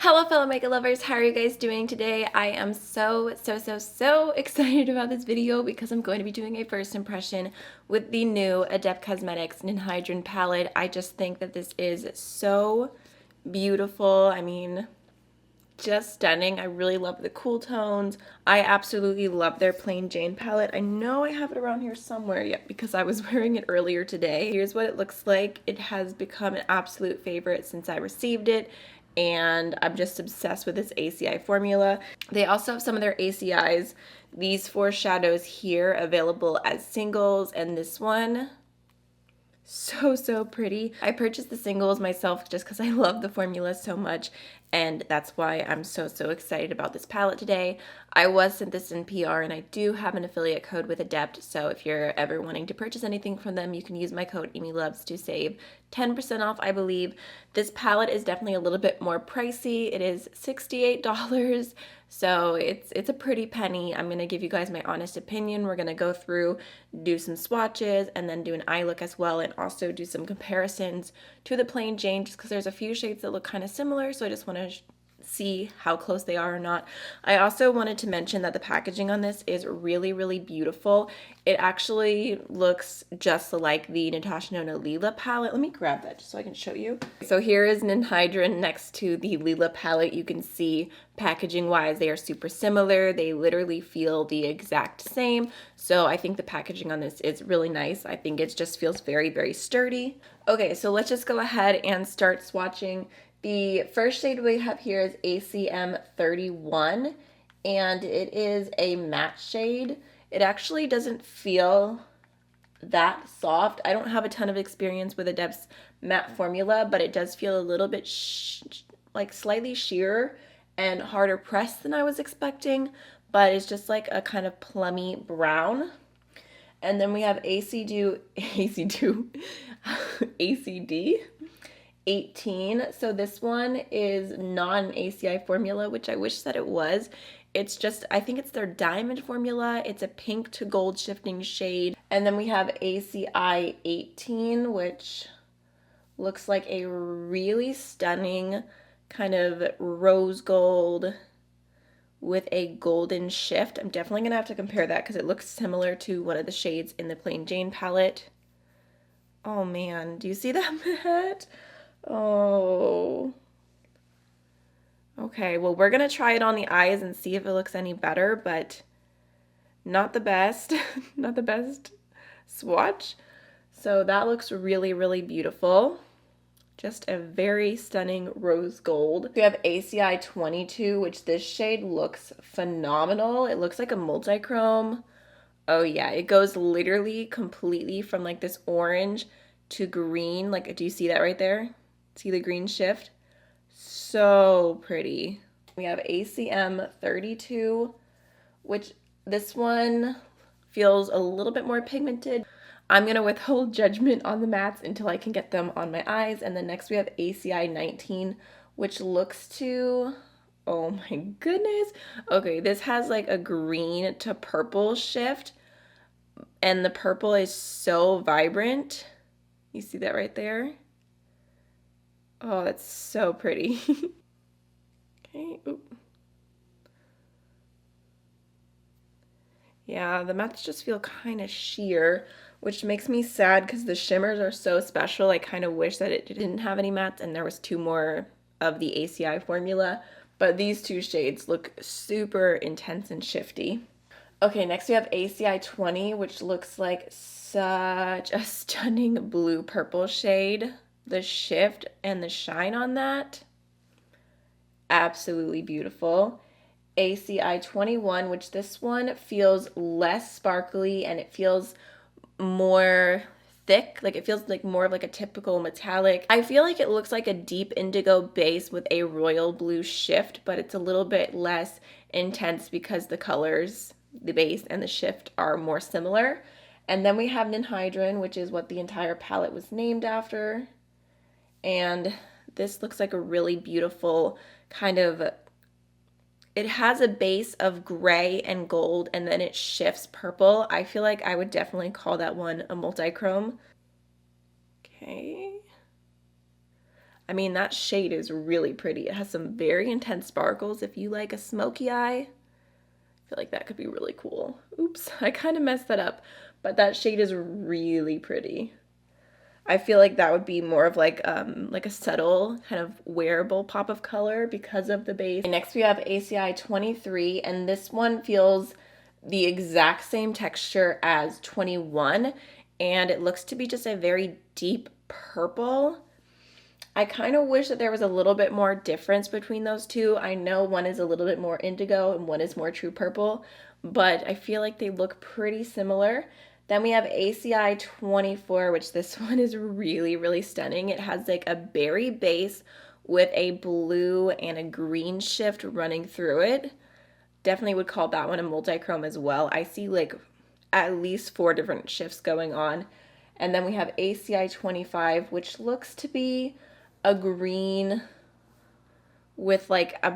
Hello fellow makeup lovers, how are you guys doing today? I am so excited about this video because I'm going to be doing a first impression with the new Adept Cosmetics Ninhydrin Palette. I just think that this is so beautiful. I mean, just stunning. I really love the cool tones. I absolutely love their plain Jane palette. I know I have it around here somewhere yet because I was wearing it earlier today. Here's what it looks like. It has become an absolute favorite since I received it, and I'm just obsessed with this ACI formula. They also have some of their ACIs, these four shadows here, available as singles, and this one, so pretty. I purchased the singles myself just because I love the formula so much, and that's why I'm so excited about this palette today. I was sent this in PR, and I do have an affiliate code with Adept, so if you're ever wanting to purchase anything from them, you can use my code AMYLOVES to save 10% off, I believe. This palette is definitely a little bit more pricey. It is $68, so it's a pretty penny. I'm gonna give you guys my honest opinion. We're gonna go through, do some swatches, and then do an eye look as well, and also do some comparisons to the plain Jane, just because there's a few shades that look kind of similar, so I just want to see how close they are or not. I also wanted to mention that the packaging on this is really beautiful. It actually looks just like the Natasha Nona Lila palette. Let me grab that just so I can show you. So here is Ninhydrin next to the Lila palette. You can see packaging wise they are super similar. They literally feel the exact same. So I think the packaging on this is really nice. I think it just feels very sturdy. Okay, so let's just go ahead and start swatching. The first shade we have here is ACM 31, and it is a matte shade. It actually doesn't feel that soft. I don't have a ton of experience with Adept's matte formula, but it does feel a little bit like slightly sheer and harder pressed than I was expecting, but it's just like a kind of plummy brown. And then we have ACD 18. So this one is not an ACI formula, which I wish that it was. It's just, I think it's their diamond formula. It's a pink to gold shifting shade. And then we have ACI 18, which looks like a really stunning kind of rose gold with a golden shift. I'm definitely gonna have to compare that because it looks similar to one of the shades in the plain Jane palette. Oh man, do you see that, Matt? Oh. Okay, well, we're gonna try it on the eyes and see if it looks any better, but not the best. Not the best swatch. So that looks really beautiful. Just a very stunning rose gold. We have ACI 22, which this shade looks phenomenal. It looks like a multi-chrome. Oh yeah, it goes literally completely from like this orange to green. Like, do you see that right there? See the green shift? So pretty. We have ACM 32, which this one feels a little bit more pigmented. I'm gonna withhold judgment on the mattes until I can get them on my eyes. And then next we have ACI 19, which looks to, oh my goodness. Okay, this has like a green to purple shift, and the purple is so vibrant. You see that right there? Oh, that's so pretty. Okay, oop. Yeah, the mattes just feel kind of sheer, which makes me sad because the shimmers are so special. I kind of wish that it didn't have any mattes and there was two more of the ACI formula, but these two shades look super intense and shifty. Okay, next we have ACI 20, which looks like such a stunning blue-purple shade. The shift and the shine on that, absolutely beautiful. ACI 21, which this one feels less sparkly and it feels more thick, like it feels like more of like a typical metallic. I feel like it looks like a deep indigo base with a royal blue shift, but it's a little bit less intense because the colors, the base and the shift, are more similar. And then we have Ninhydrin, which is what the entire palette was named after. And this looks like a really beautiful kind of, it has a base of gray and gold and then it shifts purple. I feel like I would definitely call that one a multi-chrome. Okay. I mean, that shade is really pretty. It has some very intense sparkles. If you like a smoky eye, I feel like that could be really cool. Oops, I kind of messed that up, but that shade is really pretty. I feel like that would be more of like a subtle kind of wearable pop of color because of the base. Next we have ACI 23, and this one feels the exact same texture as 21, and it looks to be just a very deep purple. I kind of wish that there was a little bit more difference between those two. I know one is a little bit more indigo and one is more true purple, but I feel like they look pretty similar. Then we have ACI 24, which this one is really, really stunning. It has like a berry base with a blue and a green shift running through it. Definitely would call that one a multi-chrome as well. I see like at least 4 different shifts going on. And then we have ACI 25, which looks to be a green with like a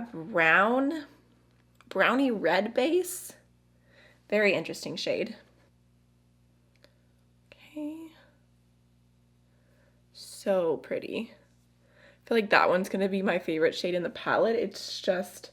browny red base. Very interesting shade. So pretty. I feel like that one's gonna be my favorite shade in the palette. It's just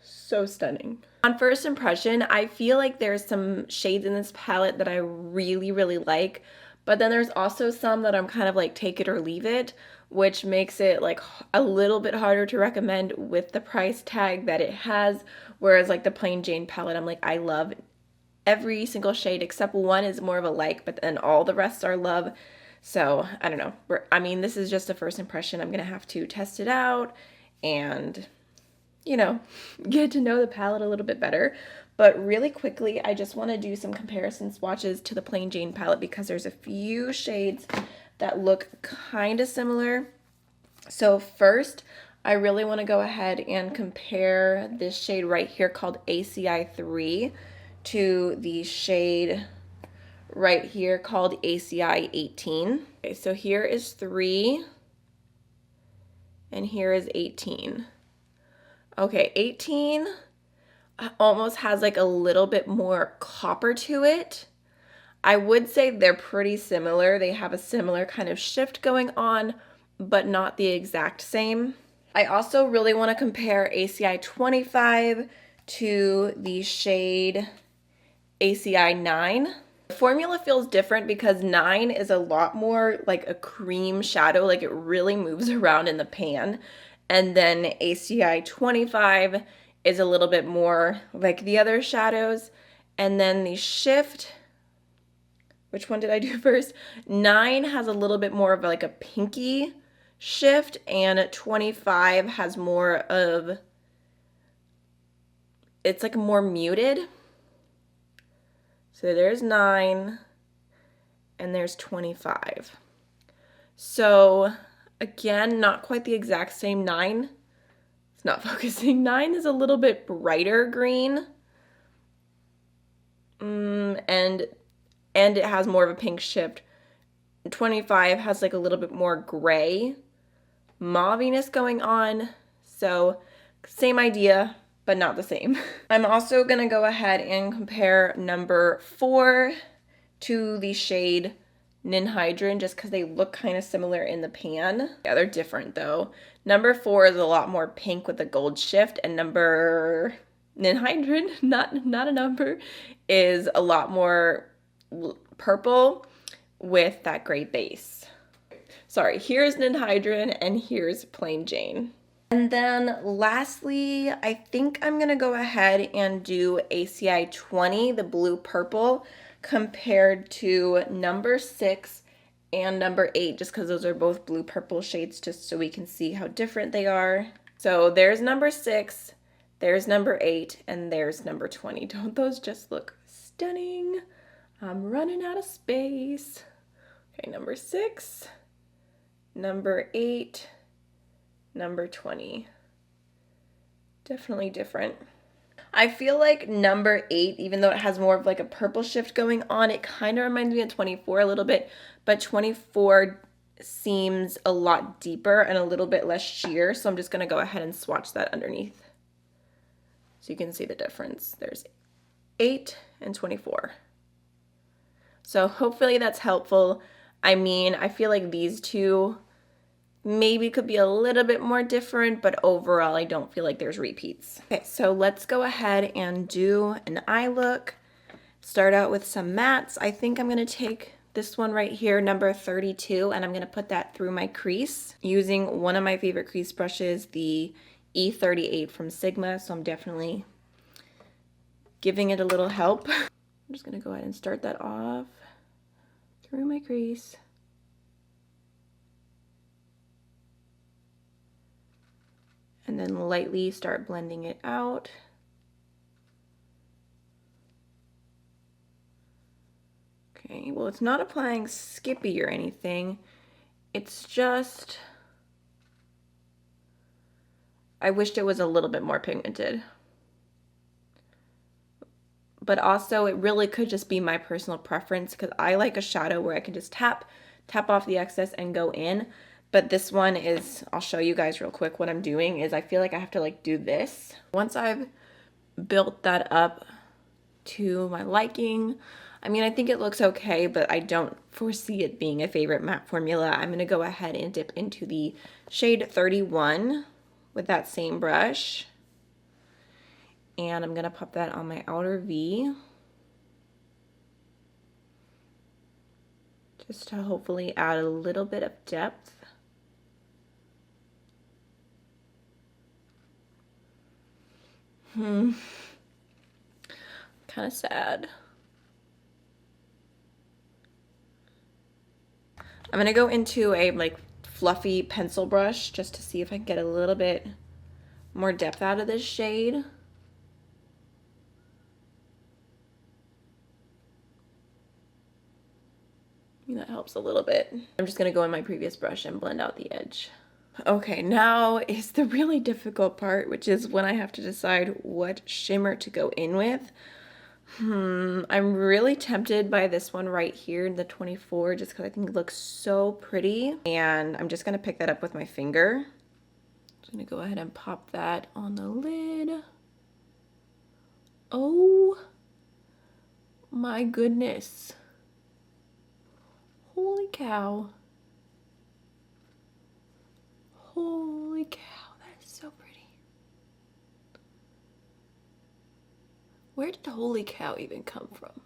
so stunning. On first impression, I feel like there's some shades in this palette that I really, really like, but then there's also some that I'm kind of like take it or leave it, which makes it like a little bit harder to recommend with the price tag that it has, whereas like the Plain Jane palette, I'm like, I love every single shade except one is more of a like, but then all the rest are love. So I don't know. I mean, this is just a first impression. I'm gonna have to test it out and, you know, get to know the palette a little bit better. But really quickly, I just want to do some comparison swatches to the Plain Jane palette because there's a few shades that look kind of similar. So first, I really want to go ahead and compare this shade right here called ACI 3 to the shade right here called ACI 18. Okay, so here is 3 and here is 18. Okay, 18 almost has like a little bit more copper to it. I would say they're pretty similar. They have a similar kind of shift going on, but not the exact same. I also really want to compare ACI 25 to the shade ACI 9. The formula feels different because 9 is a lot more like a cream shadow, like it really moves around in the pan. And then ACI 25 is a little bit more like the other shadows. And then the shift, which one did I do first? 9 has a little bit more of like a pinky shift, and 25 has more of, it's like more muted. So there's 9 and there's 25. So again, not quite the exact same. 9, it's not focusing. 9 is a little bit brighter green. And it has more of a pink shift. 25 has like a little bit more gray mauviness going on. So same idea, but not the same. I'm also gonna go ahead and compare number 4 to the shade Ninhydrin just because they look kind of similar in the pan. Yeah, they're different though. Number 4 is a lot more pink with a gold shift, and number Ninhydrin, not a number, is a lot more purple with that gray base. Sorry, here's Ninhydrin and here's Plain Jane. And then lastly, I think I'm gonna go ahead and do ACI 20, the blue purple, compared to number 6 and number 8, just because those are both blue purple shades, just so we can see how different they are. So there's number 6, there's number 8, and there's number 20. Don't those just look stunning? I'm running out of space. Okay, number 6, number 8, number 20. Definitely different. I feel like number 8, even though it has more of like a purple shift going on, it kind of reminds me of 24 a little bit, but 24 seems a lot deeper and a little bit less sheer, so I'm just gonna go ahead and swatch that underneath so you can see the difference. There's 8 and 24. So hopefully that's helpful. I mean, I feel like these two maybe could be a little bit more different, but overall I don't feel like there's repeats. Okay, so let's go ahead and do an eye look. Start out with some mattes. I think I'm gonna take this one right here, number 32, and I'm gonna put that through my crease using one of my favorite crease brushes, the E38 from Sigma, so I'm definitely giving it a little help. I'm just gonna go ahead and start that off through my crease. And then lightly start blending it out. Okay, well, it's not applying skippy or anything. It's just, I wished it was a little bit more pigmented. But also it really could just be my personal preference because I like a shadow where I can just tap off the excess and go in. But this one is, I'll show you guys real quick what I'm doing is I feel like I have to like do this. Once I've built that up to my liking, I mean, I think it looks okay, but I don't foresee it being a favorite matte formula. I'm gonna go ahead and dip into the shade 31 with that same brush. And I'm gonna pop that on my outer V. Just to hopefully add a little bit of depth. Kind of sad. I'm gonna go into a like fluffy pencil brush just to see if I can get a little bit more depth out of this shade. That helps a little bit. I'm just gonna go in my previous brush and blend out the edge. Okay, now is the really difficult part, which is when I have to decide what shimmer to go in with. I'm really tempted by this one right here, the 24, just because I think it looks so pretty. And I'm just gonna pick that up with my finger. Just gonna go ahead and pop that on the lid. Oh my goodness. Holy cow. Holy cow, that is so pretty. Where did holy cow even come from?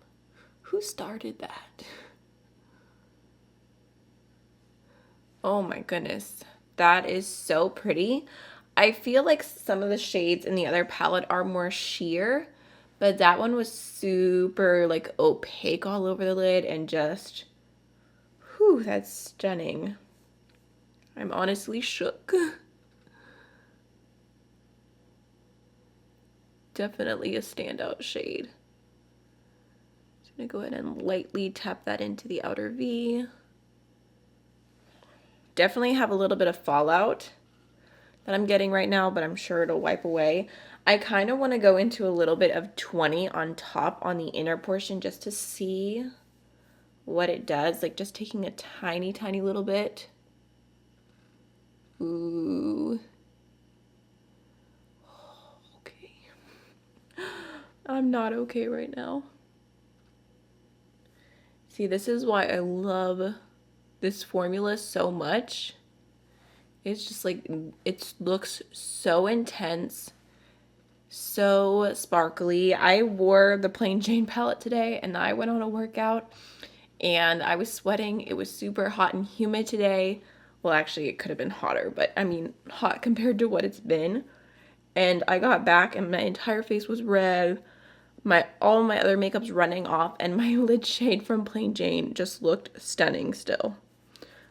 Who started that? Oh my goodness, that is so pretty. I feel like some of the shades in the other palette are more sheer, but that one was super like opaque all over the lid and just, whew, that's stunning. I'm honestly shook. Definitely a standout shade. Just gonna go ahead and lightly tap that into the outer V. Definitely have a little bit of fallout that I'm getting right now, but I'm sure it'll wipe away. I kind of want to go into a little bit of 20 on top on the inner portion just to see what it does. Like just taking a tiny, tiny little bit. Ooh. Okay. I'm not okay right now. See, this is why I love this formula so much. It's just like, it looks so intense, so sparkly. I wore the Plain Jane palette today and I went on a workout and I was sweating. It was super hot and humid today. Well, actually it could have been hotter, but I mean hot compared to what it's been. And I got back and my entire face was red. All my other makeup's running off and my lid shade from Plain Jane just looked stunning still.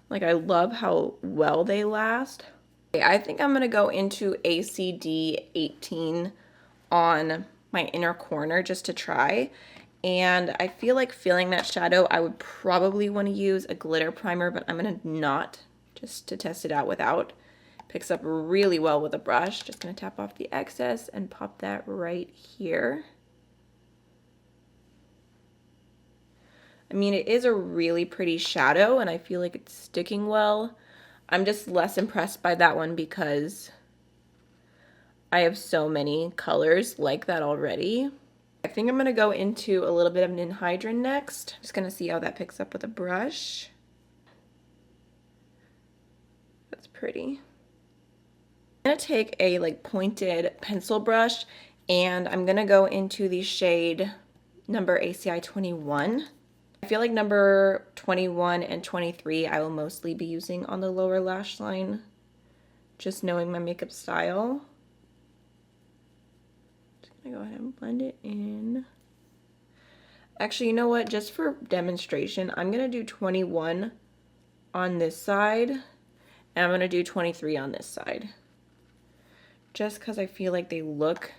Like I love how well they last. Okay, I think I'm gonna go into ACD 18 on my inner corner just to try. And I feel like filling that shadow, I would probably want to use a glitter primer, but I'm gonna not, just to test it out without. Picks up really well with a brush. Just gonna tap off the excess and pop that right here. I mean, it is a really pretty shadow and I feel like it's sticking well. I'm just less impressed by that one because I have so many colors like that already. I think I'm gonna go into a little bit of Ninhydrin next. Just gonna see how that picks up with a brush. That's pretty. I'm gonna take a like pointed pencil brush and I'm gonna go into the shade number ACI 21. I feel like number 21 and 23 I will mostly be using on the lower lash line, just knowing my makeup style. Just gonna go ahead and blend it in. Actually, you know what? Just for demonstration, I'm gonna do 21 on this side, and I'm gonna do 23 on this side. Just because I feel like they look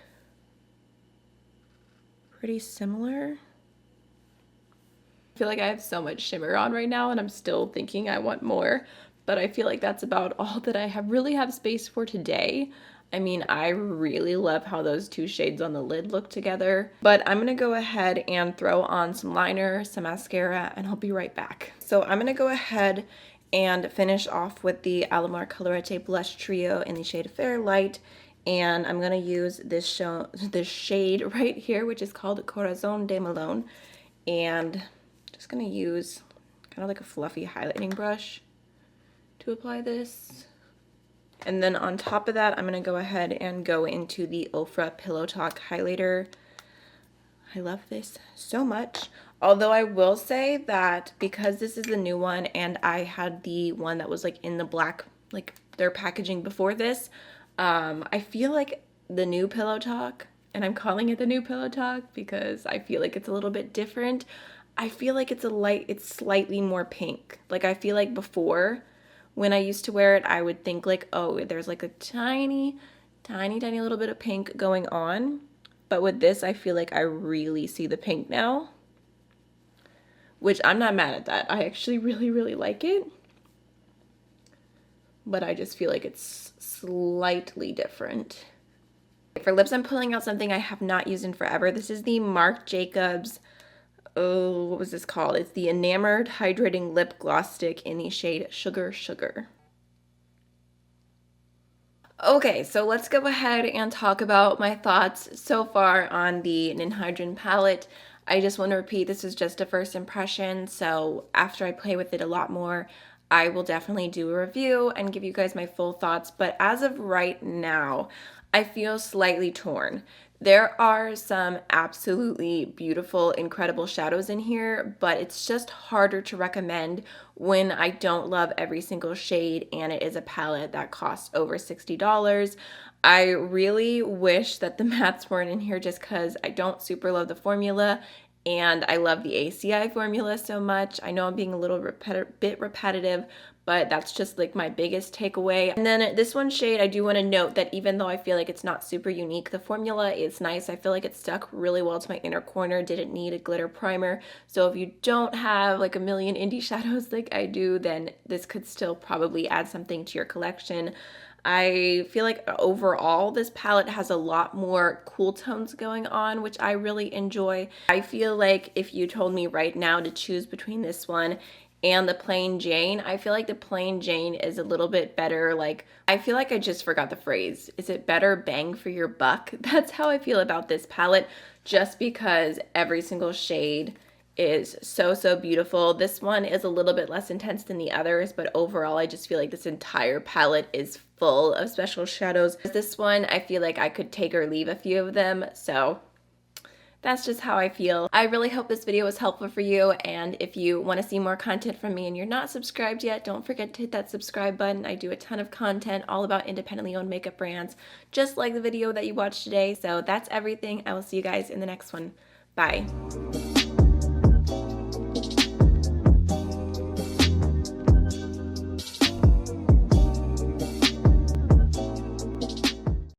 pretty similar. I feel like I have so much shimmer on right now and I'm still thinking I want more, but I feel like that's about all that I really have space for today. I mean, I really love how those two shades on the lid look together, but I'm gonna go ahead and throw on some liner, some mascara, and I'll be right back. So I'm gonna go ahead and finish off with the Alamar Colorete Blush Trio in the shade Fair Light, and I'm gonna use this shade right here, which is called Corazon de Melon, and just gonna use kind of like a fluffy highlighting brush to apply this. And then on top of that, I'm gonna go ahead and go into the Ofra Pillow Talk highlighter. I love this so much. Although I will say that because this is the new one and I had the one that was like in the black, like their packaging before this, I feel like the new Pillow Talk, and I'm calling it the new Pillow Talk because I feel like it's a little bit different. I feel like it's slightly more pink. Like I feel like before, when I used to wear it, I would think like, oh, there's like a tiny, tiny, tiny little bit of pink going on. But with this, I feel like I really see the pink now, which I'm not mad at that. I actually really, really like it. But I just feel like it's slightly different. For lips, I'm pulling out something I have not used in forever. This is the Marc Jacobs, oh, what was this called? It's the Enamored Hydrating Lip Gloss Stick in the shade Sugar Sugar. Okay, so let's go ahead and talk about my thoughts so far on the Ninhydrin palette. I just want to repeat, this is just a first impression, so after I play with it a lot more, I will definitely do a review and give you guys my full thoughts, but as of right now, I feel slightly torn. There are some absolutely beautiful, incredible shadows in here, but it's just harder to recommend when I don't love every single shade and it is a palette that costs over $60. I really wish that the mattes weren't in here just because I don't super love the formula and I love the ACI formula so much. I know I'm being a little bit repetitive, but that's just like my biggest takeaway. And then this one shade, I do want to note that even though I feel like it's not super unique, the formula is nice. I feel like it stuck really well to my inner corner, didn't need a glitter primer. So if you don't have like a million indie shadows like I do, then this could still probably add something to your collection. I feel like overall this palette has a lot more cool tones going on, which I really enjoy. I feel like if you told me right now to choose between this one and the Plain Jane, I feel like the Plain Jane is a little bit better. Like, I feel like I just forgot the phrase. Is it better bang for your buck? That's how I feel about this palette, just because every single shade is so, so beautiful. This one is a little bit less intense than the others, but overall, I just feel like this entire palette is full of special shadows. This one, I feel like I could take or leave a few of them, so that's just how I feel. I really hope this video was helpful for you, and if you want to see more content from me and you're not subscribed yet, don't forget to hit that subscribe button. I do a ton of content all about independently owned makeup brands, just like the video that you watched today. So that's everything. I will see you guys in the next one. Bye.